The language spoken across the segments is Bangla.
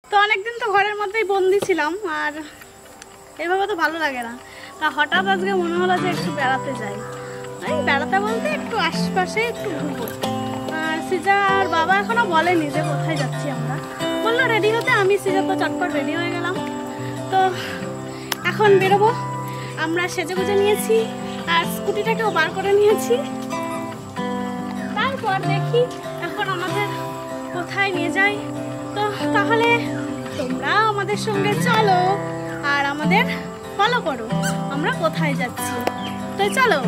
তো অনেকদিন তো ঘরের মধ্যেই বন্দি ছিলাম, আর এভাবে তো ভালো লাগে না। তা হঠাৎ আজকে মনে হলো যে একটু বেড়াতে যাই। এই বেড়াতে বলতে একটু আশপাশে একটু ঘুরবো। আর সিজার বাবা এখনো বলেনি যে কোথায় যাচ্ছি আমরা, বললো রেডি হতে। আমি সিজার তো চটপট রেডি হয়ে গেলাম। তো এখন বেরোবো। আমরা সেজে গুজে নিয়েছি আর স্কুটিটাকেও বার করে নিয়েছি। তারপর দেখি এখন আমাদের কোথায় নিয়ে যাই। তো তাহলে তোমরা আমাদের সঙ্গে চলো আর আমাদের ফলো করো আমরা কোথায় যাচ্ছি। তো চলো।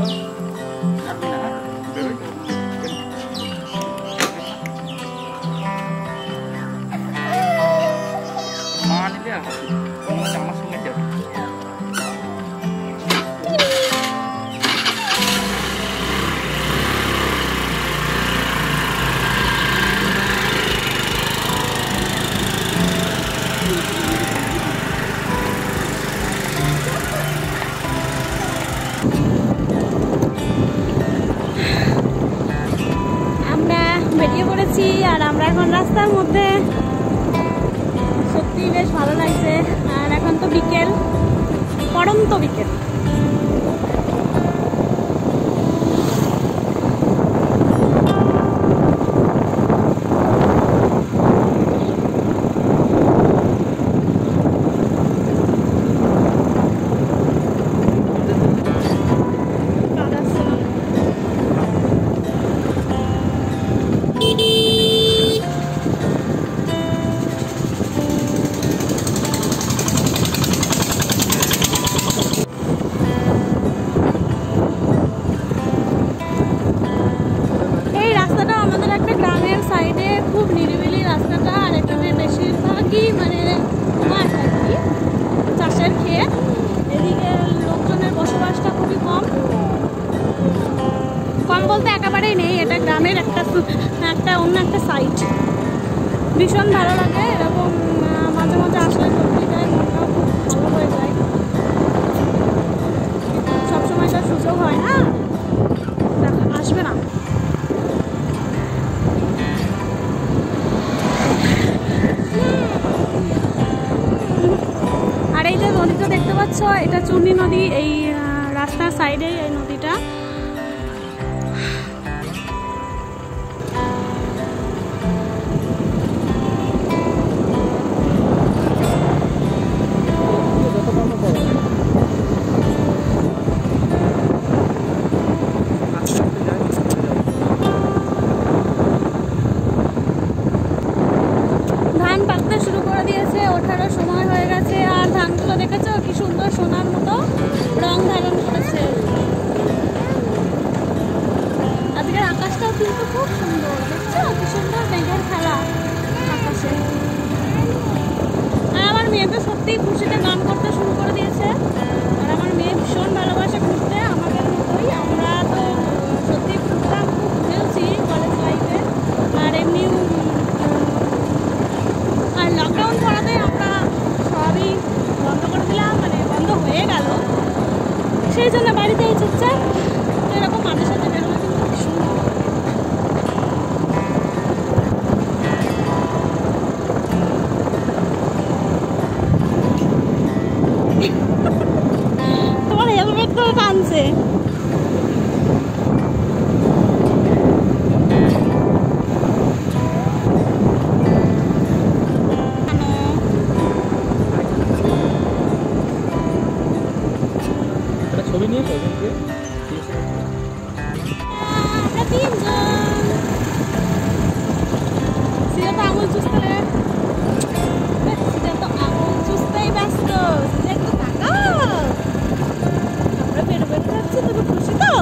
বেরিয়ে পড়েছি আর আমরা এখন রাস্তার মধ্যে। সত্যি বেশ ভালো লাগছে। আর এখন তো বিকেল, পড়ন্ত বিকেল। খুব নিরিবিলি রাস্তাটা, আর এখানে বেশিরভাগই মানে মাঠ আর কি, চাষের ক্ষেত। এদিকে লোকজনের বসবাসটা খুবই কম, কম বলতে একেবারেই নেই। এটা গ্রামের একটা অন্য একটা সাইড। ভীষণ ভালো লাগে এরকম মাঝে মাঝে আসলে, সত্যি যায় মনটাও খুব ভালো হয়ে যায়। সবসময় তার সুযোগ হয় না, আসবে না। আর এই যে নদীটা দেখতে পাচ্ছ, এটা চূর্ণী নদী। এই রাস্তার সাইডে এই নদীটা। ধান পাকতে শুরু করে দিয়েছে, ওঠারও সময় হয়ে গেছে। আর ধানগুলো দেখেছো কি সুন্দর সোনার মতো রং ধারণ করেছে। আজকের আকাশটাও কিন্তু খুব সুন্দর, দেখছো কি সুন্দর মেঘের খেলা আকাশে। আর আমার মেয়ে তো সত্যিই খুশিতে গান করতে শুরু করে দিয়েছে। আর আমার মেয়ে ভীষণ ভালোবাসে ঘুরতে, আমাদের মতোই। আমরা তো সত্যি ঘুরতাম, খুব ঘুরেওছি কলেজ লাইফে। আর এমনি আর লকডাউন পড়াতে আমরা সবই বন্ধ করে দিলাম, মানে বন্ধ হয়ে গেল। সেই জন্য বাড়িতে এই চুপচাপ এরকম মাঝে সাথে বেরোলে কিন্তু ভীষণ ভালো লাগে। তোমার হেলমেট তো টানছে। ছবি নিয়ে আমরা তিনজন সিজা তো আঙুল চুষতে সিজা তো আঙুল চুষতেই ব্যস্ত। সিজা একটু তাকাও, আমরা বের বের যাচ্ছি। তুমি খুশি তো?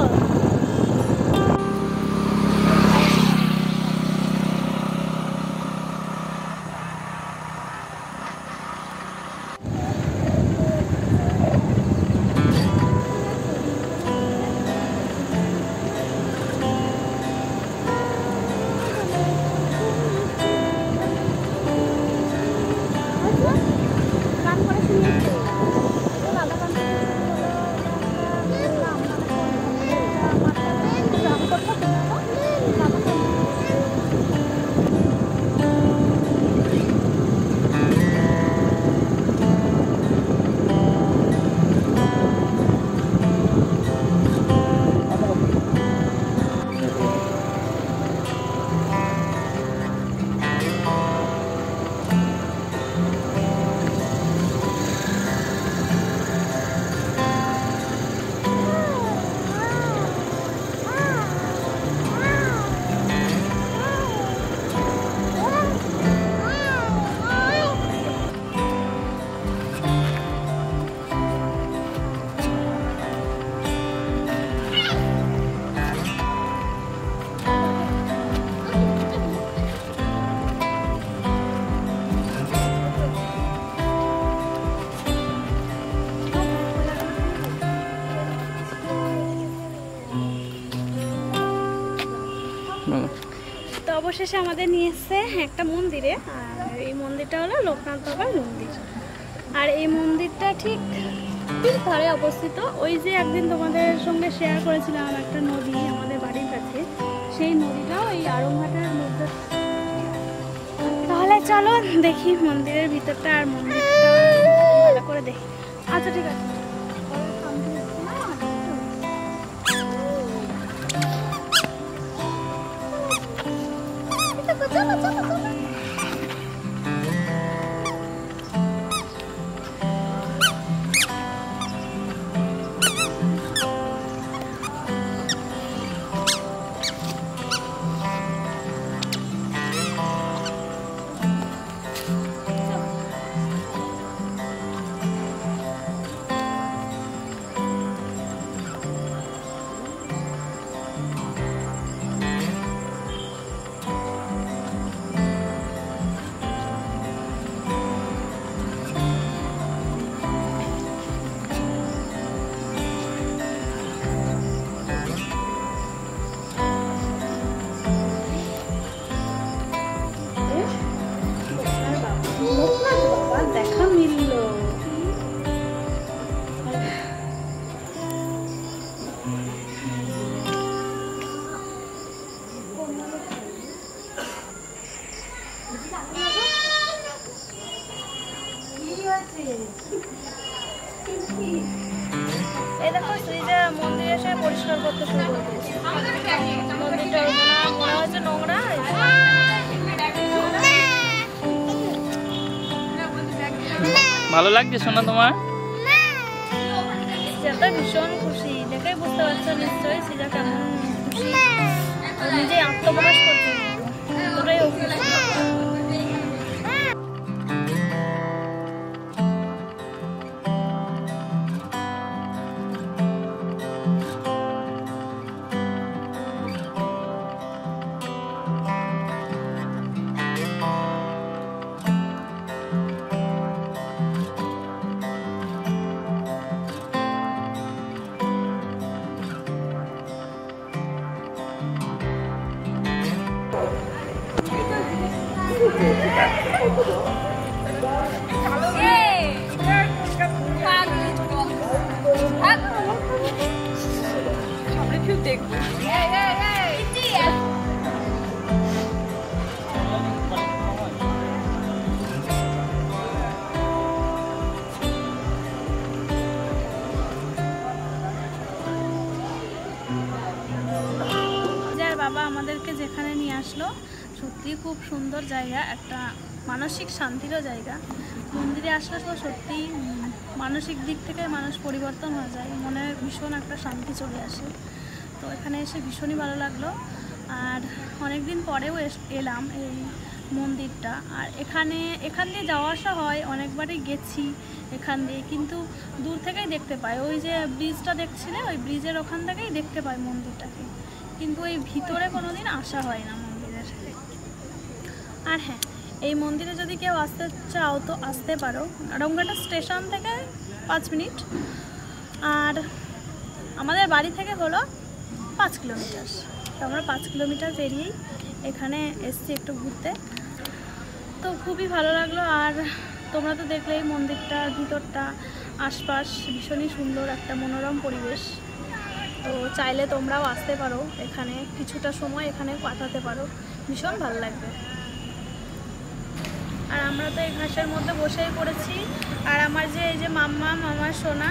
অবশেষে আমাদের নিয়ে এসছে একটা মন্দিরে। আর এই মন্দিরটা হলো লোকনাথ বাবার মন্দির। আর এই মন্দিরটা ঠিক ধারে অবস্থিত। ওই যে একদিন তোমাদের সঙ্গে শেয়ার করেছিলাম একটা নদী আমাদের বাড়ির কাছে, সেই নদীটাও এই আড়ংঘাটার মধ্যে। তাহলে চলো দেখি মন্দিরের ভিতরটা আর মন্দিরটা ভালো করে দেখি। আচ্ছা ঠিক আছে। দেখা মিলল। এই দেখো শ্রীজা মন্দিরে এসে পরিষ্কার করতে শুরু করে দিয়েছে। মন্দিরটা মনে হচ্ছে নোংরা। ভালো লাগছে শোনা তোমার? সিজাটা ভীষণ খুশি, দেখেই বুঝতে পারছো নিশ্চয়ই সিজা কেমন খুশি। নিজে আত্মপ্রকাশ করছে, তোরাই ও খুশি। বাবা আমাদেরকে যেখানে নিয়ে আসলো সত্যি খুব সুন্দর জায়গা, একটা মানসিক শান্তিরও জায়গা। মন্দিরে আসলে তো সত্যি মানসিক দিক থেকে মানুষ পরিবর্তন হয়ে যায়, মনে ভীষণ একটা শান্তি চলে আসে। তো এখানে এসে ভীষণই ভালো লাগলো। আর অনেক দিন পরেও এলাম এই মন্দিরটা। আর এখান দিয়ে যাওয়া আসা হয়, অনেকবারই গেছি এখান দিয়ে, কিন্তু দূর থেকেই দেখতে পাই। ওই যে ব্রিজটা দেখছিলে, ওই ব্রিজের ওখান থেকেই দেখতে পাই মন্দিরটাকে, কিন্তু এই ভিতরে কোনোদিন আসা হয় না মন্দিরের। আর হ্যাঁ, এই মন্দিরে যদি কেউ আসতে চাও তো আসতে পারো, আড়ংঘাটা স্টেশন থেকে 5 মিনিট। আর আমাদের বাড়ি থেকে হলো 5 কিলোমিটার। তো আমরা 5 কিলোমিটার পেরিয়েই এখানে এসছি একটু ঘুরতে। তো খুবই ভালো লাগলো। আর তোমরা তো দেখলে এই মন্দিরটার ভিতরটা, আশপাশ ভীষণই সুন্দর একটা মনোরম পরিবেশ। তো চাইলে তোমরাও আসতে পারো, এখানে কিছুটা সময় এখানে কাটাতে পারো, ভীষণ ভালো লাগবে। আর আমরা তো এই ঘাসের মধ্যে বসেই পড়েছি। আর আমার যে এই যে আমার সোনা,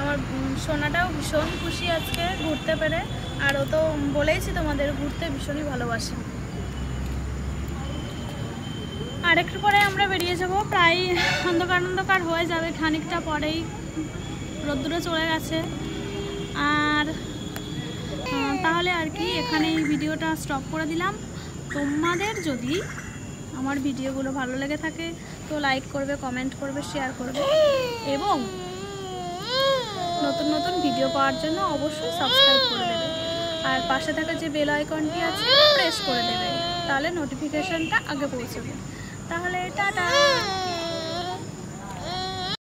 আমার সোনাটাও ভীষণ খুশি আজকে ঘুরতে পেরে। আর ও তো বলেইছি তোমাদের ঘুরতে ভীষণই ভালোবাসে। আর একটু পরে আমরা বেরিয়ে যাব, প্রায় অন্ধকার হয়ে যাবে, খানিকটা পরেই রোদ্দুরে চলে গেছে। আর তাহলে আর কি এখানেই ভিডিওটা স্টপ করে দিলাম। তোমাদের যদি আমার ভিডিওগুলো ভালো লেগে থাকে তো লাইক করবে, কমেন্ট করবে, শেয়ার করবে, এবং নতুন নতুন ভিডিও পাওয়ার জন্য অবশ্যই সাবস্ক্রাইব করে দেবে। আর পাশে থাকা যে বেল আইকনটি আছে প্রেস করে দেবে, তাহলে নোটিফিকেশনটা আগে পৌঁছবে। তাহলে টাটা।